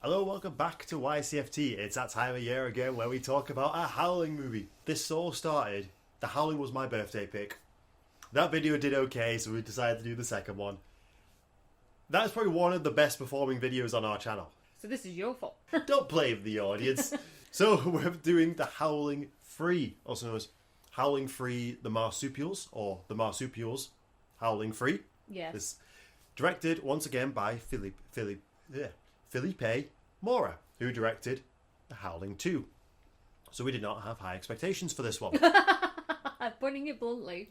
Hello, welcome back to YCFT. It's that time of year again where we talk about a Howling movie. This all started, The Howling was my birthday pick. That video did okay, so we decided to do the second one. That's probably one of the best performing videos on our channel. So this is your fault. Don't blame the audience. So we're doing The Howling III, also known as Howling III, The Marsupials, or The Marsupials, Howling III. Yes. This directed once again by Felipe Mora, who directed The Howling II. So we did not have high expectations for this one. Putting it bluntly.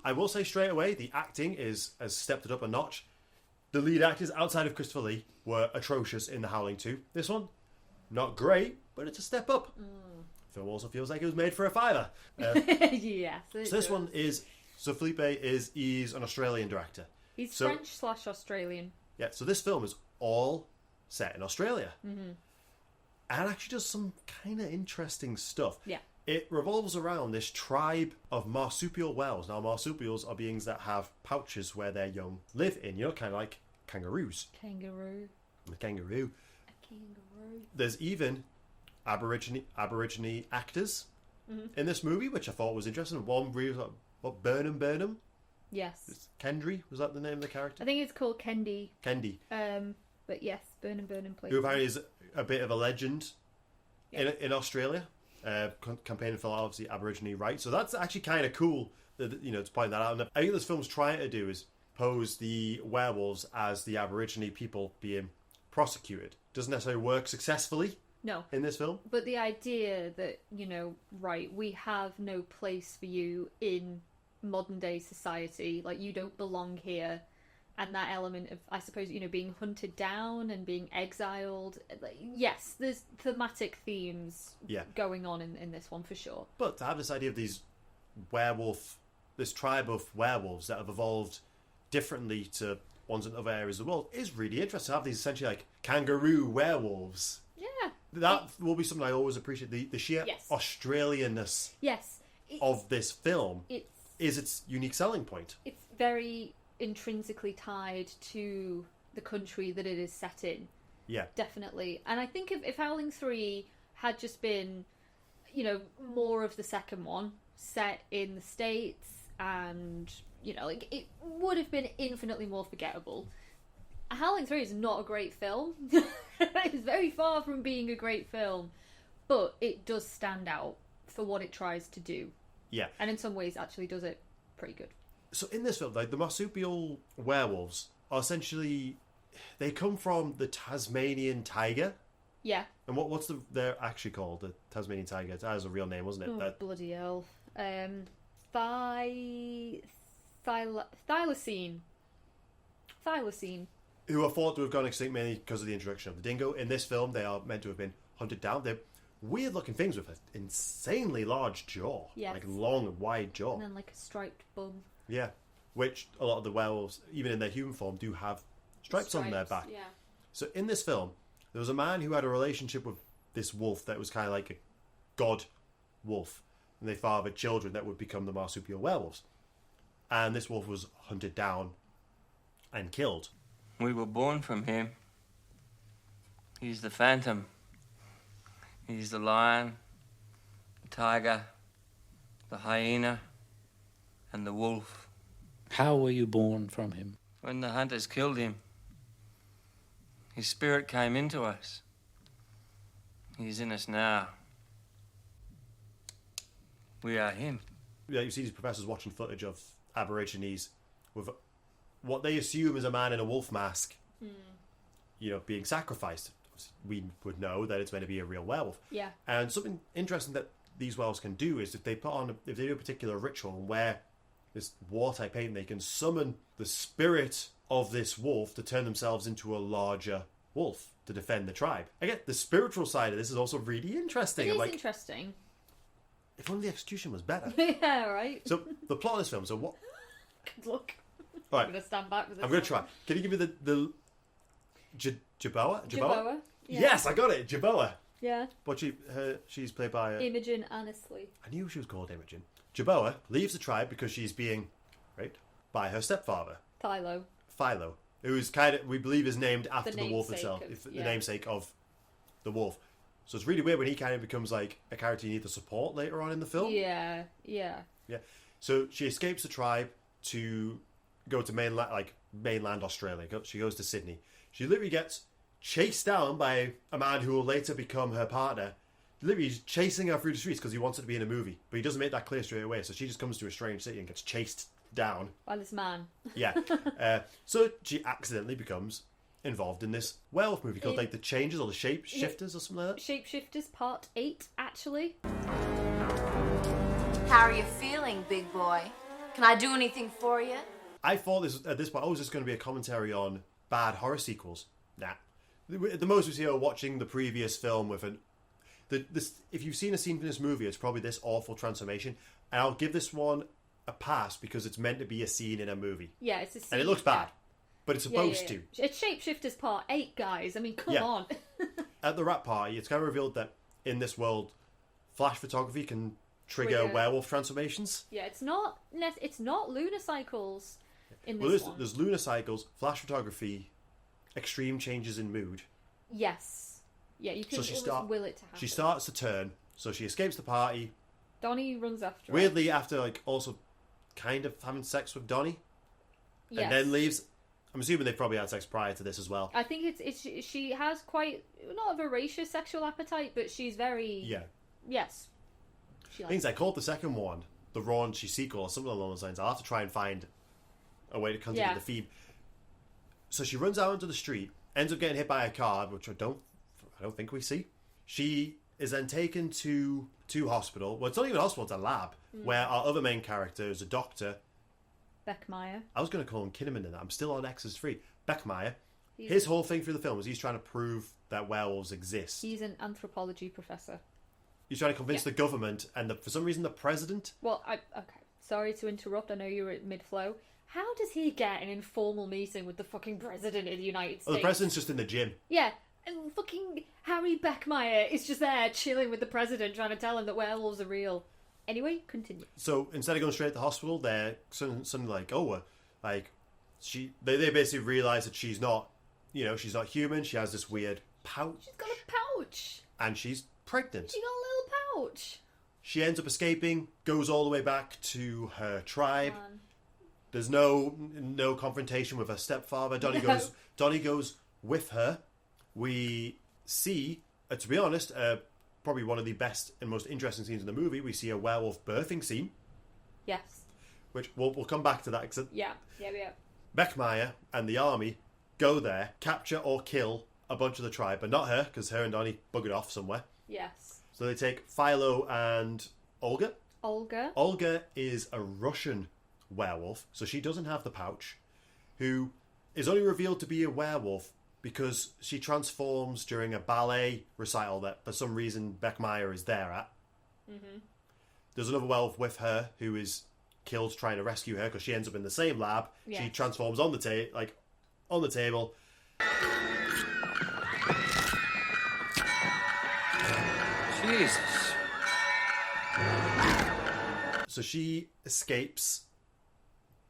I will say straight away, the acting has stepped it up a notch. The lead actors, outside of Christopher Lee, were atrocious in The Howling II. This one, not great, but it's a step up. Film also feels like it was made for a $5. Yes. So this one is... So Felipe he's an Australian director. He's French/Australian. Yeah, so this film is all set in Australia. Mm-hmm. And actually does some kind of interesting stuff. Yeah. It revolves around this tribe of marsupial whales. Now, marsupials are beings that have pouches where their young live in. You know, kind of like kangaroos. Kangaroo. A kangaroo. A kangaroo. There's even Aborigine actors in this movie, which I thought was interesting. One really was like, what, Burnham? Yes. Kendry, was that the name of the character? I think it's called Kendi. Kendi. But yes, Burnham plays. Who apparently is a bit of a legend in Australia, campaigning for obviously Aborigine rights. So that's actually kind of cool, to point that out. And I think this film's trying to do is pose the werewolves as the Aborigine people being prosecuted. Doesn't necessarily work successfully. No. In this film. But the idea that, we have no place for you in modern day society, like you don't belong here, and that element of, I suppose, being hunted down and being exiled. Yes, there's thematic themes going on in this one for sure. But to have this idea of this tribe of werewolves that have evolved differently to ones in other areas of the world is really interesting. To have these essentially like kangaroo werewolves. Yeah. That will be something I always appreciate. The sheer Australianness of this film is its unique selling point. It's very intrinsically tied to the country that it is set in. Yeah. Definitely. And I think if Howling 3 had just been, more of the second one, set in the States, and, it would have been infinitely more forgettable. Howling 3 is not a great film. It's very far from being a great film, but it does stand out for what it tries to do. Yeah. And in some ways actually does it pretty good. So in this film, like, the marsupial werewolves are essentially, they come from the Tasmanian tiger. Yeah. And what's they're actually called, the Tasmanian tiger? That was a real name, wasn't it? Oh, bloody hell. Thylacine. Who are thought to have gone extinct mainly because of the introduction of the dingo. In this film, they are meant to have been hunted down. They're weird-looking things with an insanely large jaw. Yes. Like long and wide jaw. And then like a striped bum. Yeah. Which a lot of the werewolves, even in their human form, do have stripes on their back. Yeah. So in this film, there was a man who had a relationship with this wolf that was kind of like a god wolf. And they fathered children that would become the marsupial werewolves. And this wolf was hunted down and killed. We were born from him. He's the phantom. He's the lion, the tiger, the hyena, and the wolf. How were you born from him? When the hunters killed him, his spirit came into us. He's in us now. We are him. Yeah, you see these professors watching footage of Aborigines with what they assume is a man in a wolf mask, being sacrificed. We would know that it's meant to be a real werewolf. Yeah. And something interesting that these werewolves can do is if they do a particular ritual and wear this war-type paint, they can summon the spirit of this wolf to turn themselves into a larger wolf to defend the tribe. Again, the spiritual side of this is also really interesting. It is interesting. If only the execution was better. Yeah, right. So, the plot of this film, so what... Good luck. All right. I'm going to stand back with this. I'm going to try. Can you give me the Jaboa? Jaboa? Yeah. Yes, I got it. Jaboa. Yeah. But she's played by... Imogen Annesley. I knew she was called Imogen. Jaboa leaves the tribe because she's being raped by her stepfather. Philo. who's kind of, we believe, is named after the wolf itself, the yeah. namesake of the wolf. So it's really weird when he kind of becomes like a character you need to support later on in the film. Yeah. So she escapes the tribe to go to mainland Australia. She goes to Sydney. She literally gets chased down by a man who will later become her partner. Literally, he's chasing her through the streets because he wants her to be in a movie, but he doesn't make that clear straight away. So she just comes to a strange city and gets chased down by this man. Yeah. So she accidentally becomes involved in this werewolf movie called like The Changers or The Shapeshifters or something like that. Shapeshifters Part 8, actually. How are you feeling, big boy? Can I do anything for you? I thought at this point, oh, is this going to be a commentary on bad horror sequels? Nah. The most we see are watching the previous film with if you've seen a scene from this movie, it's probably this awful transformation. And I'll give this one a pass because it's meant to be a scene in a movie. Yeah, it's a scene. And it looks bad. But it's supposed to. It's Shapeshifters Part 8, guys. I mean, come on. At the wrap party, it's kind of revealed that in this world, flash photography can trigger werewolf transformations. Yeah, it's not lunar cycles in this one. There's lunar cycles, flash photography, extreme changes in mood. Yes. Yeah, you can almost will it to happen. She starts to turn, so she escapes the party. Donnie runs after her. Weirdly, after like also kind of having sex with Donnie. Yes. And then leaves. I'm assuming they've probably had sex prior to this as well. I think she has quite, not a voracious sexual appetite, but she's very... Yeah. Yes. I think I called the second one the raunchy sequel or something along those lines. I'll have to try and find a way to continue the theme. So she runs out into the street, ends up getting hit by a car, which I don't think we see. She is then taken to hospital. Well, it's not even a hospital, it's a lab, where our other main character is a doctor. Beckmeyer. I was going to call him Kinnaman in that. I'm still on X's 3. Beckmeyer. His whole thing through the film is he's trying to prove that werewolves exist. He's an anthropology professor. He's trying to convince the government and for some reason the president. Well, okay. Sorry to interrupt. I know you were at mid-flow. How does he get an informal meeting with the fucking president of the United States? Oh, the president's just in the gym. Yeah. And fucking Harry Beckmeyer is just there chilling with the president trying to tell him that werewolves are real. Anyway, continue. So instead of going straight to the hospital, they're suddenly like, they basically realise that she's not human. She has this weird pouch. She's got a pouch. And she's pregnant. She got a little pouch. She ends up escaping, goes all the way back to her tribe. There's no confrontation with her stepfather. Donnie goes with her. We see, to be honest, probably one of the best and most interesting scenes in the movie. We see a werewolf birthing scene. Yes. Which we'll come back to that. Yeah. Beckmeyer and the army go there, capture or kill a bunch of the tribe, but not her, because her and Donnie buggered off somewhere. Yes. So they take Philo and Olga. Olga is a Russian werewolf, so she doesn't have the pouch, who is only revealed to be a werewolf because she transforms during a ballet recital that for some reason Beckmeyer is there at. Mm-hmm. There's another werewolf with her who is killed trying to rescue her because she ends up in the same lab. Yes. She transforms on the table. Jesus. So she escapes,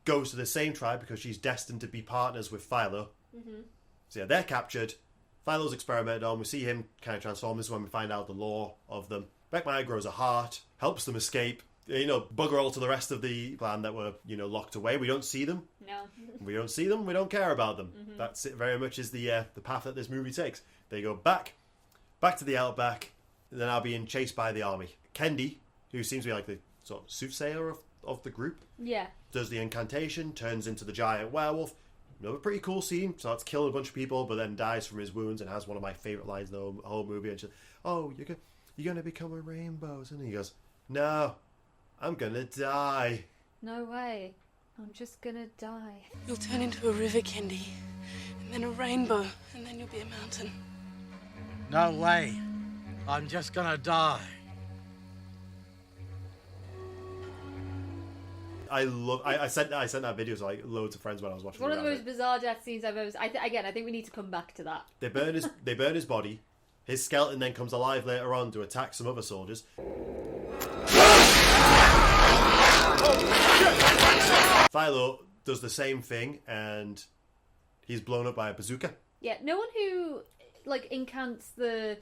goes to the same tribe because she's destined to be partners with Philo. Mm-hmm. So yeah, they're captured. Philo's experimented on. We see him kind of transform. This is when we find out the lore of them. Beckmeyer grows a heart, helps them escape. Bugger all to the rest of the clan that were, locked away. We don't see them. No. We don't see them. We don't care about them. Mm-hmm. That's it. Very much is the path that this movie takes. They go back to the outback. They're now being chased by the army. Kendi, who seems to be like the sort of soothsayer of the group, does the incantation, turns into the giant werewolf. Another pretty cool scene. Starts killing a bunch of people, but then dies from his wounds and has one of my favourite lines in the whole movie. And she's, "Oh, you're gonna become a rainbow," and he goes, "No, I'm gonna die." No way. I'm just gonna die. You'll turn into a river, Kendi, and then a rainbow, and then you'll be a mountain. No way. I'm just gonna die. I sent that video to loads of friends when I was watching. One of the most bizarre death scenes I've ever seen. I think we need to come back to that. They burn his body. His skeleton then comes alive later on to attack some other soldiers. Philo does the same thing, and He's blown up by a bazooka. Yeah, no one who like incants the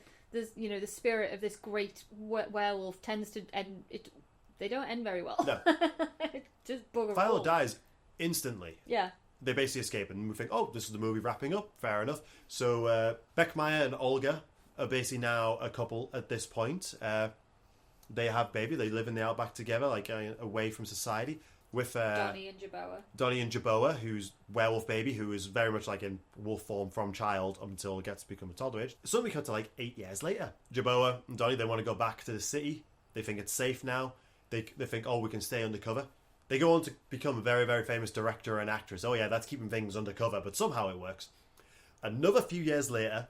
spirit of this great werewolf tends to end it. They don't end very well. No. Just bugger Viola all. dies instantly. Yeah. They basically escape, and we think, oh, this is the movie wrapping up. Fair enough. So Beckmeyer and Olga are basically now a couple at this point. They have baby. They live in the outback together, like away from society. With Donnie and Jaboa, who's werewolf baby, who is very much like in wolf form from child until it gets to become a toddler age. Suddenly we cut to like 8 years later. Jaboa and Donnie, they want to go back to the city. They think it's safe now. They think, oh, we can stay undercover. They go on to become a very, very famous director and actress. Oh yeah, that's keeping things undercover, but somehow it works. Another few years later,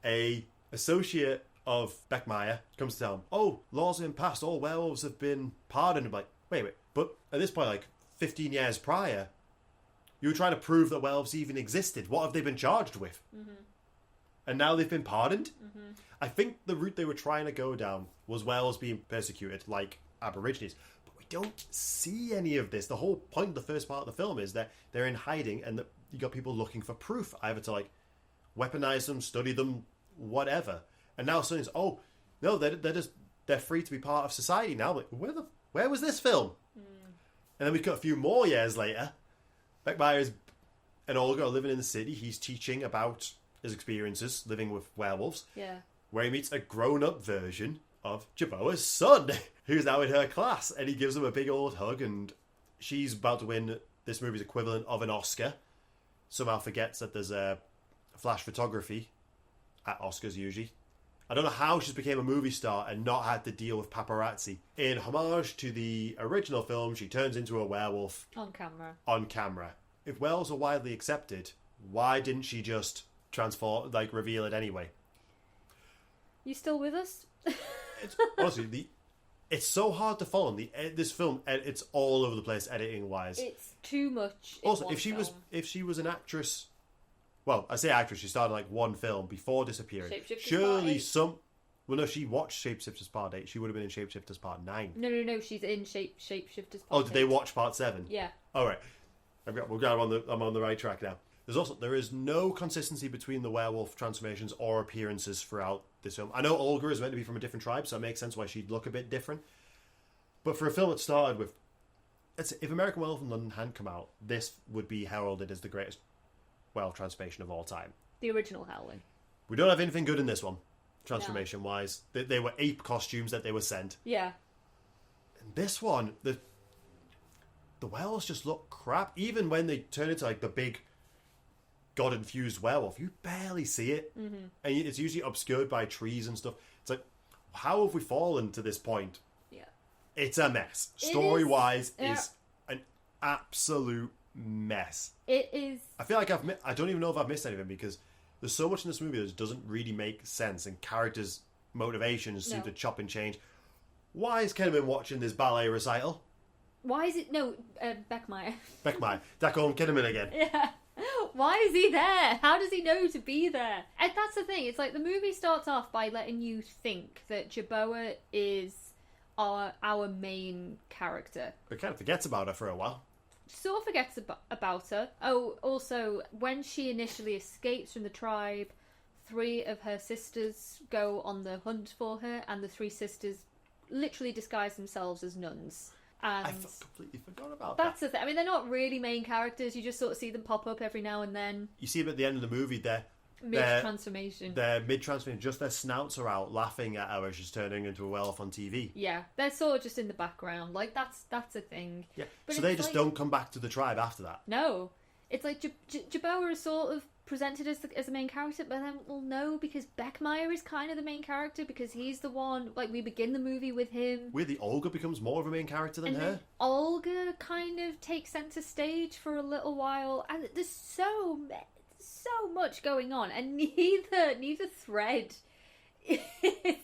a associate of Beckmeyer comes to tell him, oh, laws have been passed, all werewolves have been pardoned. I'm like, wait, but at this point, like 15 years prior, you were trying to prove that werewolves even existed. What have they been charged with? Mm-hmm. And now they've been pardoned? Mm-hmm. I think the route they were trying to go down was werewolves being persecuted like Aborigines. But we don't see any of this. The whole point of the first part of the film is that they're in hiding and that you got people looking for proof, either to like weaponize them, study them, whatever. And now suddenly it's, oh, no, they're free to be part of society now. Like, where was this film? And then we got a few more years later. Beckmeyer and Olga are living in the city. He's teaching about his experiences living with werewolves. Yeah. Where he meets a grown-up version of Jaboa's son, who's now in her class. And he gives him a big old hug, and she's about to win this movie's equivalent of an Oscar. Somehow forgets that there's a flash photography at Oscars usually. I don't know how she's became a movie star and not had to deal with paparazzi. In homage to the original film, she turns into a werewolf. On camera. If werewolves are widely accepted, why didn't she just reveal it anyway? You still with us? Honestly, it's so hard to follow. This film, it's all over the place editing-wise. It's too much. Also, if she was an actress... Well, I say actress, she started like one film before disappearing. Surely Well, no, she watched Shapeshifters Part 8. She would have been in Shapeshifters Part 9. No, she's in Shapeshifters Part 8. Oh, did they watch Part 7? Yeah. All right. I'm on the right track now. There is no consistency between the werewolf transformations or appearances throughout this film. I know Olga is meant to be from a different tribe, so it makes sense why she'd look a bit different. But for a film that started with... If American Werewolf in London hadn't come out, this would be heralded as the greatest werewolf transformation of all time. The original Howling. We don't have anything good in this one, transformation-wise. They were ape costumes that they were sent. Yeah. And this one, the werewolves just look crap. Even when they turn into like the big god-infused werewolf, you barely see it. Mm-hmm. And it's usually obscured by trees and stuff. It's like, how have we fallen to this point? Yeah. It's a mess. Story-wise, is an absolute mess. It is. I feel like I don't even know if I've missed anything, because there's so much in this movie that doesn't really make sense, and characters' motivations seem to chop and change. Why is Kinnaman watching this ballet recital? Why is it... No, Beckmeyer. Back home, Kinnaman again. Yeah. Why is he there? How does he know to be there? And that's the thing. It's like the movie starts off by letting you think that Jaboa is our main character. It kind of forgets about her for a while. Sort of forgets about her. Oh, also, when she initially escapes from the tribe, 3 of her sisters go on the hunt for her, and the 3 sisters literally disguise themselves as nuns. And I completely forgot about that. That's the thing. I mean, they're not really main characters. You just sort of see them pop up every now and then. You see them at the end of the movie. They're mid-transformation. They're mid-transformation. Just their snouts are out, laughing at her as she's turning into a werewolf on TV. Yeah, they're sort of just in the background. Like, that's a thing. Yeah, but so they just don't come back to the tribe after that. No. It's like Jaboa is sort of presented as the main character, but then, well, no, because Beckmeyer is kind of the main character, because he's the one, like, we begin the movie with him. Weirdly, Olga becomes more of a main character than her. Then Olga kind of takes centre stage for a little while, and there's so much going on, and neither thread is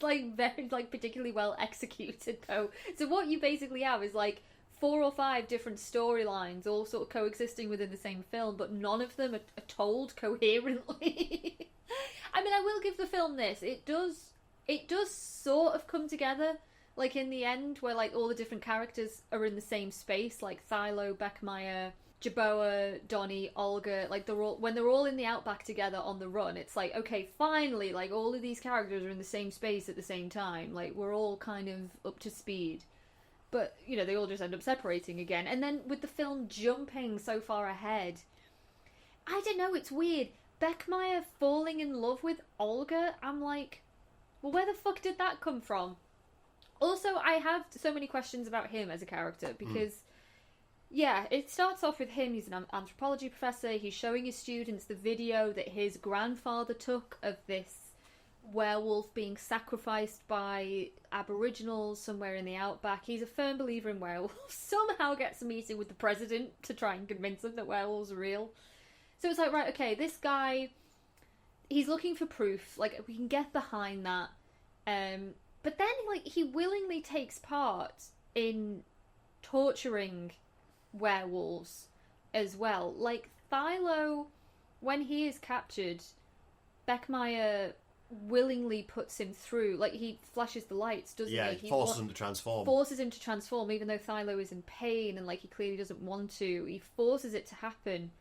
like very particularly well executed though. So what you basically have is like 4 or 5 different storylines all sort of coexisting within the same film, but none of them are told coherently. I mean, I will give the film this. It does sort of come together, like in the end, where like all the different characters are in the same space, like Thilo, Beckmeyer, Jerboa, Donnie, Olga, like when they're all in the outback together on the run, it's like, okay, finally, like all of these characters are in the same space at the same time. Like we're all kind of up to speed. But, you know, they all just end up separating again. And then with the film jumping so far ahead, I don't know, it's weird. Beckmeyer falling in love with Olga, I'm like, well, where the fuck did that come from? Also, I have so many questions about him as a character, because, yeah, it starts off with him, he's an anthropology professor, he's showing his students the video that his grandfather took of this werewolf being sacrificed by Aboriginals somewhere in the outback. He's a firm believer in werewolves. Somehow gets a meeting with the president to try and convince him that werewolves are real. So it's like, right, okay, this guy, he's looking for proof. Like, we can get behind that. But then, like, he willingly takes part in torturing werewolves as well. Like, Thilo, when he is captured, Beckmeyer willingly puts him through. Like, he flashes the lights, doesn't he? Yeah, he forces him to transform. Forces him to transform, even though Thilo is in pain and, like, he clearly doesn't want to. He forces it to happen.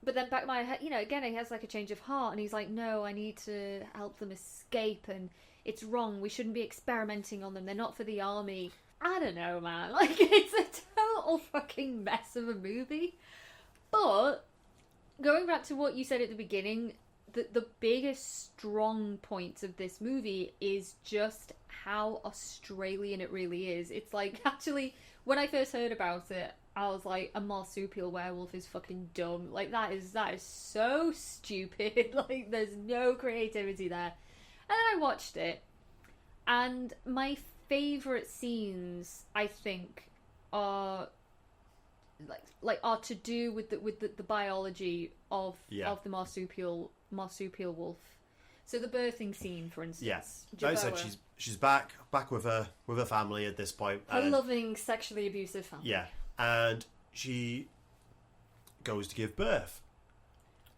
But then Beckmeyer, you know, again, he has, like, a change of heart, and he's like, no, I need to help them escape, and it's wrong. We shouldn't be experimenting on them. They're not for the army. I don't know, man. Like, it's a total fucking mess of a movie. But, going back to what you said at the beginning, the biggest strong point of this movie is just how Australian it really is. It's like, actually, when I first heard about it, I was like, a marsupial werewolf is fucking dumb. Like, that is so stupid. Like, there's no creativity there. And then I watched it, and my favourite scenes, I think, are are to do with the biology of the marsupial wolf. So the birthing scene, for instance. Yes, like I said, she's back with her family at this point. A loving, sexually abusive family. Yeah, and she goes to give birth.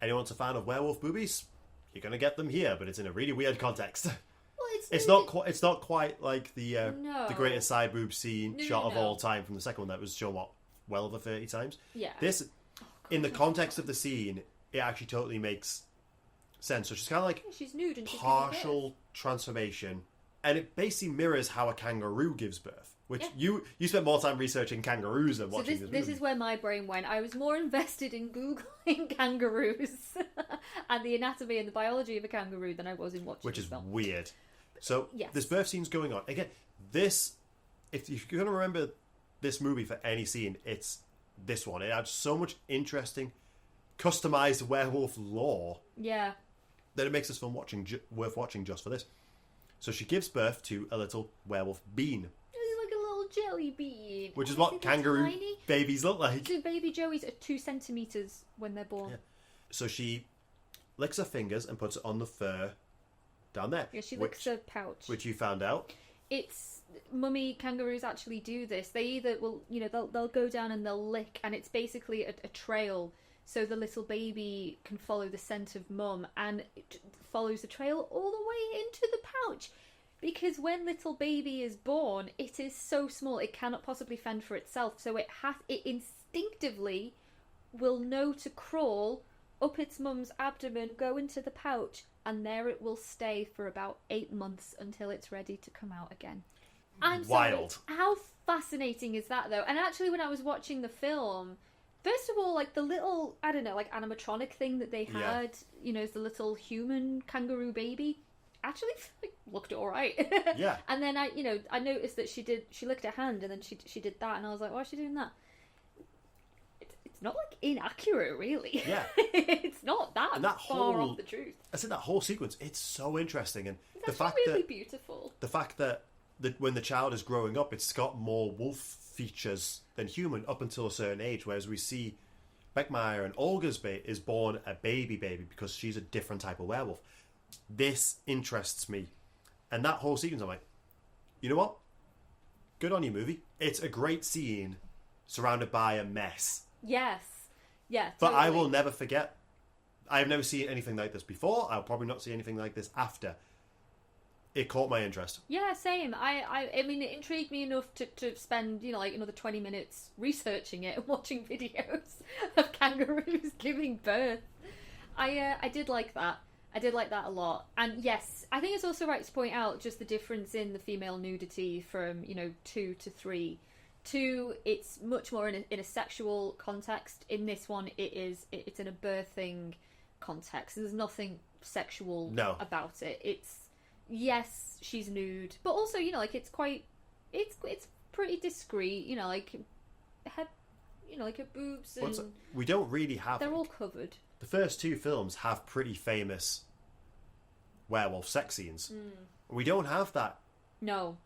Anyone's a fan of werewolf boobies? You're gonna get them here, but it's in a really weird context. Well, it's not quite like the greatest side boob scene shot of all time from the second one that was shown well over 30 times. Yeah. This, in the context of the scene, it actually totally makes sense. So she's kind of like she's nude and partial transformation, and it basically mirrors how a kangaroo gives birth. Which you spent more time researching kangaroos than watching this movie. This is where my brain went. I was more invested in Googling kangaroos and the anatomy and the biology of a kangaroo than I was in watching Which is film. weird. So, this birth scene's going on. Again, if you're going to remember this movie for any scene, it's this one. It adds so much interesting, customized werewolf lore. Yeah. That it makes this film worth watching just for this. So she gives birth to a little werewolf bean. Jelly bean. Which is what kangaroo babies look like. So baby joeys are 2 centimetres when they're born. Yeah. So she licks her fingers and puts it on the fur down there. Yeah, she licks her pouch. Which you found out. It's mummy kangaroos actually do this. They either they'll go down and they'll lick, and it's basically a trail, so the little baby can follow the scent of mum, and it follows the trail all the way into the pouch. Because when little baby is born, it is so small, it cannot possibly fend for itself. So it instinctively will know to crawl up its mum's abdomen, go into the pouch, and there it will stay for about 8 months until it's ready to come out again. Wild. Sorry, how fascinating is that, though? And actually, when I was watching the film, first of all, like the little, I don't know, like animatronic thing that they had, as the little human kangaroo baby, actually looked alright. Yeah. And then I noticed that she licked her hand, and then she did that, and I was like, why is she doing that? It's not like inaccurate, really. Yeah. It's not that far off the truth. I said that whole sequence, it's so interesting, and it's actually really beautiful. The fact that when the child is growing up, it's got more wolf features than human up until a certain age, whereas we see Beckmeyer and Olga's is born a baby because she's a different type of werewolf. This interests me. And that whole sequence, I'm like, you know what? Good on you, movie. It's a great scene surrounded by a mess. Yes. Yeah, But totally. I will never forget. I've never seen anything like this before. I'll probably not see anything like this after. it caught my interest. Yeah, same. I mean, it intrigued me enough to spend, you know, like another 20 minutes researching it and watching videos of kangaroos giving birth. I did like that. I did like that a lot. And yes, I think it's also right to point out just the difference in the female nudity from, you know, 2 to 3. 2, it's much more in a sexual context. In this one, it's in a birthing context. There's nothing sexual about it. It's, yes, she's nude, but also, you know, like it's pretty discreet. You know, like her, you know, like her boobs and we don't really have. They're all covered. The first 2 films have pretty famous werewolf sex scenes. We don't have that. No.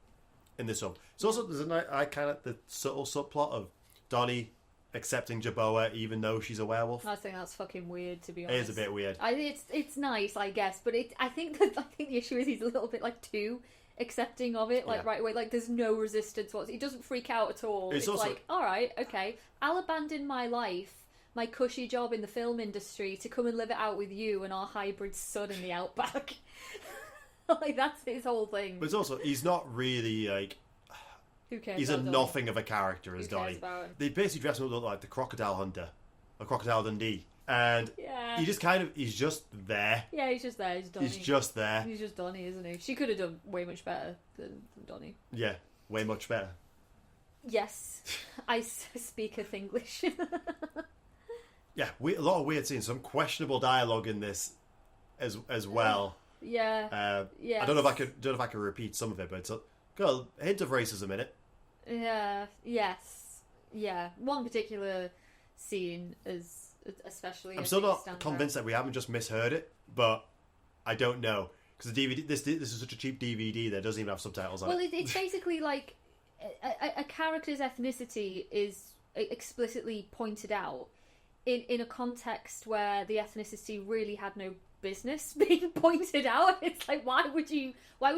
In this film, it's also there's the subtle subplot of Donnie accepting Jerboa even though she's a werewolf. I think that's fucking weird, to be honest. It is a bit weird. It's nice, I guess, but I think the issue is he's a little bit like too accepting of it, like right away. Like there's no resistance whatsoever. He doesn't freak out at all. It's also, like, all right, okay, I'll abandon my life, my cushy job in the film industry to come and live it out with you and our hybrid son in the outback. Like that's his whole thing. But it's also he's not really like. Who cares? He's a nothing of a character as Donnie. They basically dress him up like the Crocodile Hunter, or Crocodile Dundee, and he just he's just there. Yeah, he's just there. He's Donnie. He's just there. He's just Donnie, isn't he? She could have done way much better than Donnie. Yeah, way much better. Yes, I speak of English. Yeah, a lot of weird scenes, some questionable dialogue in this as well. Yeah. I don't know if I can repeat some of it, but it's got a hint of racism in it. Yeah. Yes. Yeah. One particular scene is especially. I'm still not convinced that we haven't just misheard it, but I don't know because the DVD. This is such a cheap DVD that doesn't even have subtitles on it. Well, it's basically like a character's ethnicity is explicitly pointed out in a context where the ethnicity really had no business being pointed out. It's like, why would you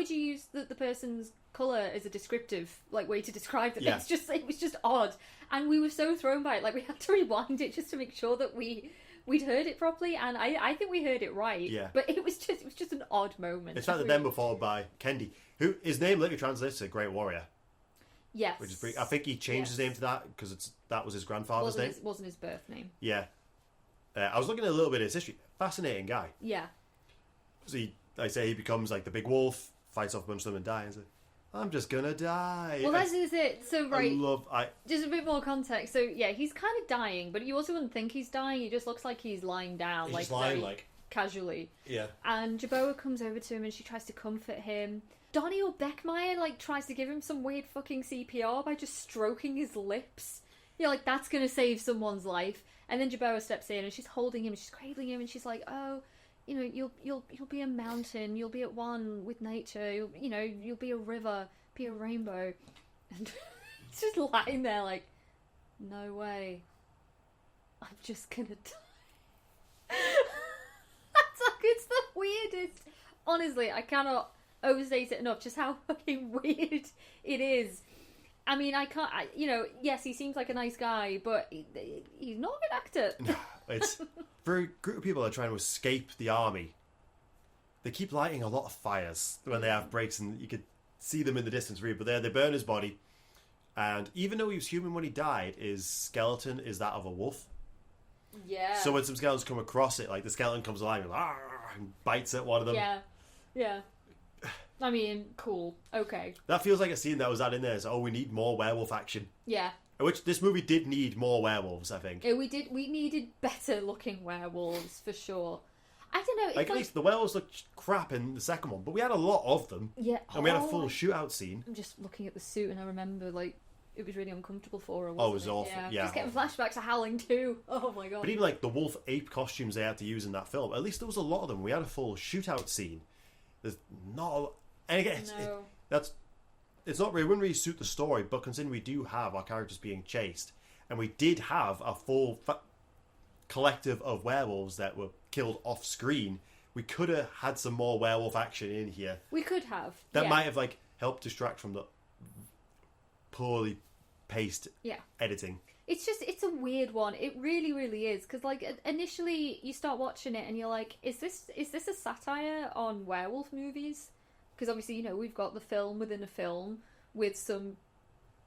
use the person's colour as a descriptive way to describe them? Yeah. It was just odd, and we were so thrown by it. Like we had to rewind it just to make sure that we'd heard it properly, and I think we heard it right. Yeah. But it was just an odd moment. It's the fact that then were followed by Kendi, who his name literally translates to Great Warrior. Yes. Which is pretty. I think he changed his name to that because that was his grandfather's name. Wasn't his birth name. Yeah. I was looking at a little bit of his history. Fascinating guy. Yeah. So he becomes like the big wolf, fights off a bunch of them and dies. I'm just gonna die. Well, that's it. So right, just a bit more context. So yeah, he's kind of dying, but you also wouldn't think he's dying. He just looks like he's lying down, he's just lying casually. Yeah. And Jerboa comes over to him and she tries to comfort him. Donnie or Beckmeyer tries to give him some weird fucking CPR by just stroking his lips. You're like, that's gonna save someone's life. And then Jerboa steps in and she's holding him, she's cradling him, and she's like, oh, you know, you'll be a mountain, you'll be at one with nature, you'll be a river, be a rainbow. And he's just lying there like, no way, I'm just gonna die. It's the weirdest. Honestly, I cannot overstate it enough just how fucking weird it is. I mean, yes, he seems like a nice guy, but he's not a good actor. It's for a group of people that are trying to escape the army. They keep lighting a lot of fires when they have breaks, and you could see them in the distance, really. But they burn his body, and even though he was human when he died, his skeleton is that of a wolf. Yeah. So when some skeletons come across it, like the skeleton comes alive and bites at one of them. Yeah. Yeah. I mean, cool. Okay. That feels like a scene that was added in there. So, we need more werewolf action. Yeah. Which this movie did need more werewolves, I think. Yeah, we did. We needed better looking werewolves for sure. I don't know. At least the werewolves looked crap in the second one, but we had a lot of them. Yeah. And we had a full shootout scene. I'm just looking at the suit, and I remember it was really uncomfortable for her. It was awful. Yeah. Just getting flashbacks to Howling II. Oh my god. But even the wolf ape costumes they had to use in that film, at least there was a lot of them. We had a full shootout scene. There's not. And again, it's not really, it wouldn't really suit the story, but considering we do have our characters being chased, and we did have a full collective of werewolves that were killed off screen, we could have had some more werewolf action in here. We could have. That might have helped distract from the poorly paced editing. It's a weird one. It really, really is. Because initially you start watching it and you're like, is this a satire on werewolf movies? because obviously, you know, we've got the film within a film with some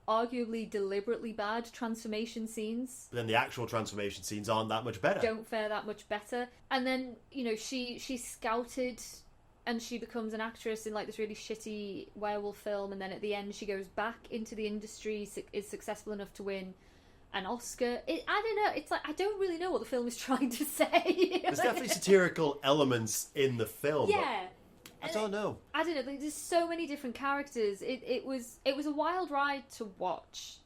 arguably deliberately bad transformation scenes. But then the actual transformation scenes aren't that much better. Don't fare that much better. And then, you know, she's scouted and she becomes an actress in like this really shitty werewolf film, and then at the end she goes back into the industry, is successful enough to win an Oscar. I don't know, it's like, I don't really know what the film is trying to say. There's definitely satirical elements in the film. Yeah. I don't know. I don't know. There's so many different characters. It was a wild ride to watch,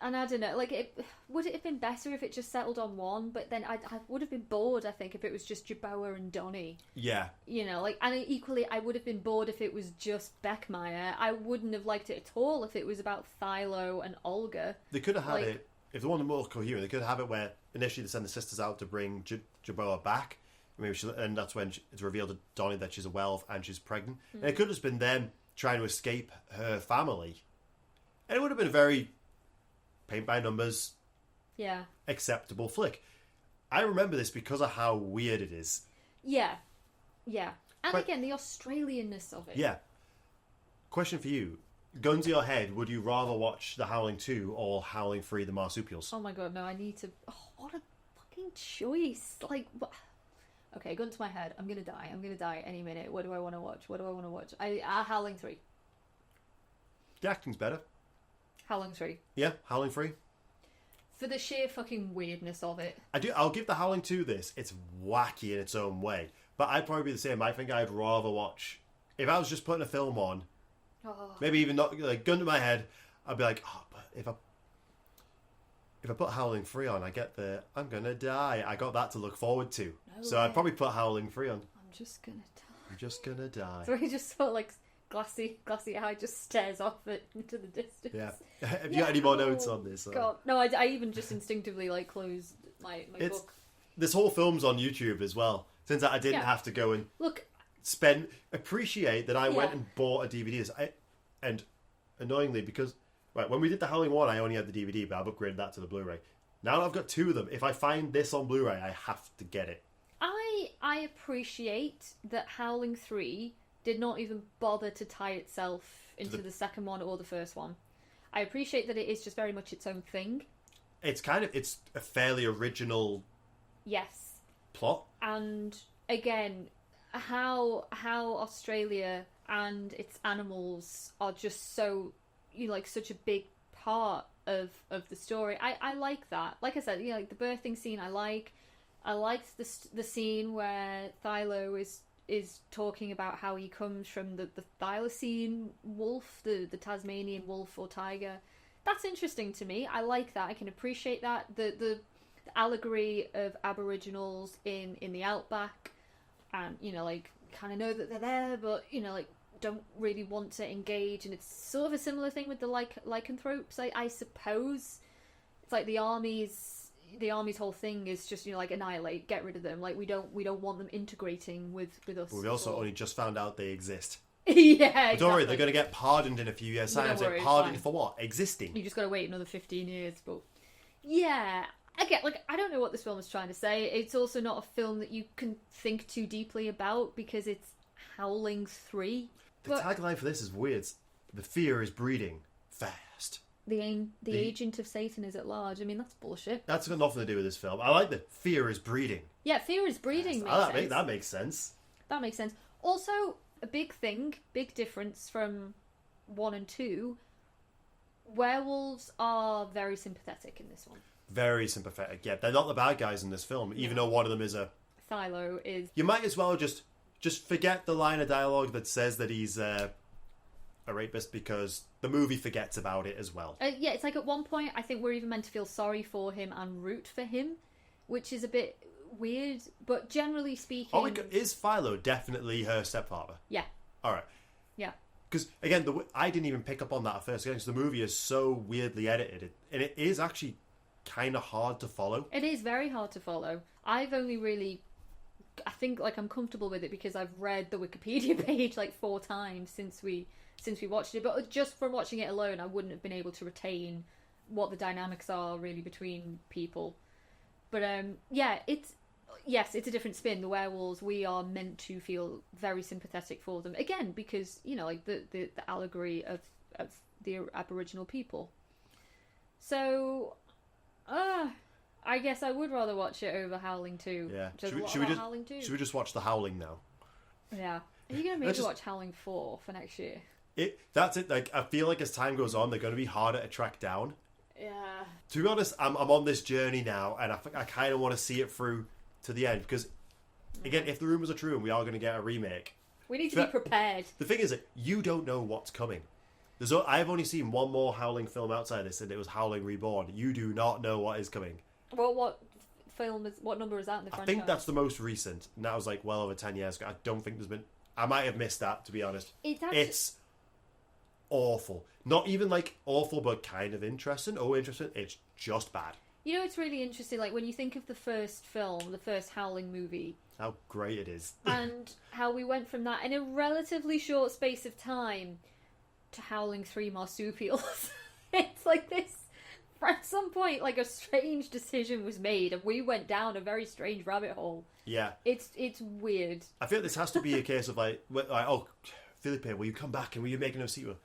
and I don't know. Like, would it have been better if it just settled on one? But then I would have been bored. I think if it was just Jerboa and Donnie. Yeah. You know, like, and equally, I would have been bored if it was just Beckmeyer. I wouldn't have liked it at all if it was about Thilo and Olga. They could have had it, if they wanted more coherent, they could have it where initially they send the sisters out to bring Jerboa back. Maybe and that's when it's revealed to Donnie that she's a werewolf and she's pregnant. And it could have just been them trying to escape her family. And it would have been a very paint by numbers, acceptable flick. I remember this because of how weird it is. Yeah. And again, the Australianness of it. Yeah. Question for you. Gun to your head, would you rather watch The Howling 2 or Howling 3, The Marsupials? Oh my god, no, I need to... Oh, what a fucking choice. Like, what... Okay, gun to my head. I'm gonna die any minute. What do I want to watch? Howling 3. The acting's better. Howling 3. Yeah, Howling 3. For the sheer fucking weirdness of it. I'll give The Howling 2 this. It's wacky in its own way. But I'd probably be the same. I think I'd rather watch... If I was just putting a film on, maybe even not, like, gun to my head, I'd be like, oh, but if I put Howling 3 on, I get the I'm gonna die. I got that to look forward to. So I'd probably put Howling 3 on. I'm just gonna die. I'm just gonna die. So he just sort of like glassy eye just stares off into the distance. Yeah. Have you got any more notes on this? God. No, I even just instinctively like closed my book. This whole film's on YouTube as well. Since I didn't have to go and appreciate that I went and bought a DVD. And annoyingly, because when we did the Howling 1, I only had the DVD, but I've upgraded that to the Blu-ray. Now I've got two of them. If I find this on Blu-ray, I have to get it. I appreciate that Howling 3 did not even bother to tie itself into the second one or the first one. I appreciate that it is just very much its own thing. It's a fairly original plot. And again, how Australia and its animals are just so, you know, like such a big part of the story. I like that. Like I said, you know, like the birthing scene I liked the scene where Thilo is talking about how he comes from the thylacine wolf, the Tasmanian wolf or tiger. That's interesting to me. I like that. I can appreciate that. The allegory of Aboriginals in the outback, and, you know, like, kind of know that they're there, but, you know, like, don't really want to engage. And it's sort of a similar thing with the lycanthropes, I suppose. It's like the army's whole thing is just, you know, like, annihilate, get rid of them. Like, we don't want them integrating with us. Well, we also only just found out they exist. Yeah, exactly. Don't worry, they're going to get pardoned in a few years' time. So pardoned for what? Existing. You just got to wait another 15 years. But yeah, again, like, I don't know what this film is trying to say. It's also not a film that you can think too deeply about because it's Howling 3. The tagline for this is weird. The fear is breeding fast. The agent of Satan is at large. I mean, that's bullshit. That's got nothing to do with this film. I like that fear is breeding. Yeah, fear is breeding. That makes sense. That makes sense. Also, a big difference from 1 and 2. Werewolves are very sympathetic in this one. Very sympathetic. Yeah, they're not the bad guys in this film, even though one of them is a... Thilo is... You might as well just forget the line of dialogue that says that he's a rapist, because the movie forgets about it as well. Yeah, it's like at one point I think we're even meant to feel sorry for him and root for him, which is a bit weird, but generally speaking... Oh my God, is Philo definitely her stepfather? Yeah. Alright. Yeah. Because, again, I didn't even pick up on that at first, because the movie is so weirdly edited, and it is actually kind of hard to follow. It is very hard to follow. I've only really... I think, like, I'm comfortable with it because I've read the Wikipedia page like 4 times since we watched it, but just from watching it alone I wouldn't have been able to retain what the dynamics are really between people. But yeah, it's yes, it's a different spin. The werewolves, we are meant to feel very sympathetic for them. Again, because, you know, like the allegory of the Aboriginal people. So, I guess I would rather watch it over Howling 2. Yeah. Howling 2? Should we just watch The Howling now? Yeah. Are you going to maybe watch Howling 4 for next year? That's it. Like, I feel like as time goes on, they're going to be harder to track down. Yeah. To be honest, I'm on this journey now, and I kind of want to see it through to the end, because, again, if the rumours are true and we are going to get a remake... We need to be prepared. The thing is that you don't know what's coming. I've only seen one more Howling film outside this, and it was Howling Reborn. You do not know what is coming. Well, what number is that in the franchise? I think that's the most recent, and that was like well over 10 years ago. I don't think there's been... I might have missed that, to be honest. It's awful. Not even like awful, but kind of interesting. Interesting. It's just bad. You know, it's really interesting, like when you think of the first film, the first Howling movie, how great it is. And how we went from that in a relatively short space of time to Howling 3 Marsupials. It's like this, at some point, like a strange decision was made and we went down a very strange rabbit hole. Yeah. It's weird. I feel this has to be a case of like oh, Philippe, will you come back and will you make another sequel?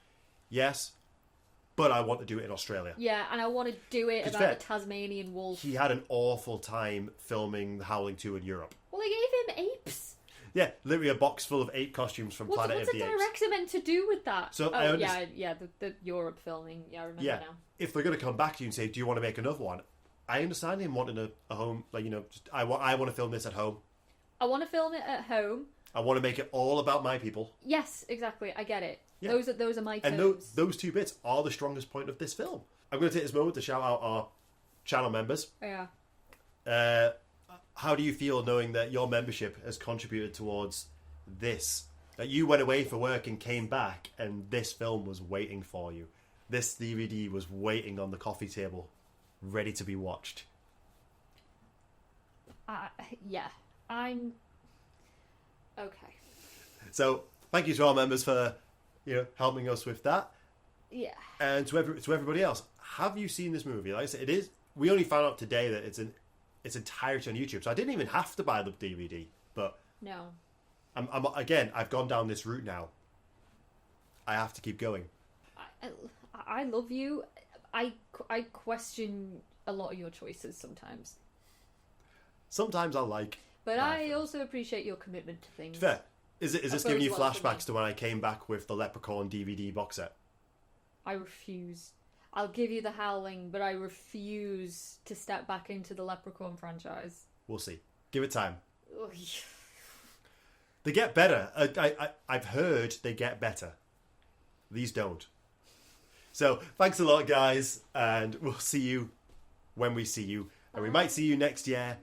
Yes, but I want to do it in Australia. Yeah, and I want to do it about the Tasmanian wolf. He had an awful time filming The Howling 2 in Europe. Well, they gave him apes. Yeah, literally a box full of ape costumes from Planet of the Apes. What's a director meant to do with that? So, the Europe filming. Yeah, I remember now. If they're going to come back to you and say, do you want to make another one? I understand him wanting a home, like, you know, I want to film this at home. I want to film it at home. I want to make it all about my people. Yes, exactly. I get it. Yeah. Those are my terms. And those two bits are the strongest point of this film. I'm going to take this moment to shout out our channel members. Yeah. How do you feel knowing that your membership has contributed towards this? That you went away for work and came back and this film was waiting for you. This DVD was waiting on the coffee table, ready to be watched. Yeah. I'm... Okay. So, thank you to our members for, you know, helping us with that. Yeah. And to everybody else, have you seen this movie? Like I said, it is... We only found out today that it's entirety on YouTube, so I didn't even have to buy the DVD. But no, I've gone down this route now. I have to keep going. I love you. I question a lot of your choices sometimes. Sometimes I like, but I also appreciate your commitment to things. Fair. Is this giving you flashbacks to when I came back with the Leprechaun DVD box set? I refuse. I'll give you the Howling, but I refuse to step back into the Leprechaun franchise. We'll see. Give it time. They get better. I've heard they get better. These don't. So, thanks a lot, guys, and we'll see you when we see you. And we might see you next year,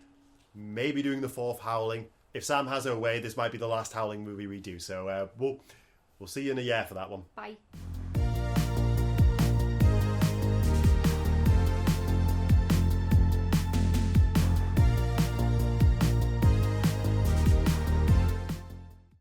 maybe doing the 4th Howling. If Sam has her way, this might be the last Howling movie we do. So, we'll see you in a year for that one. Bye.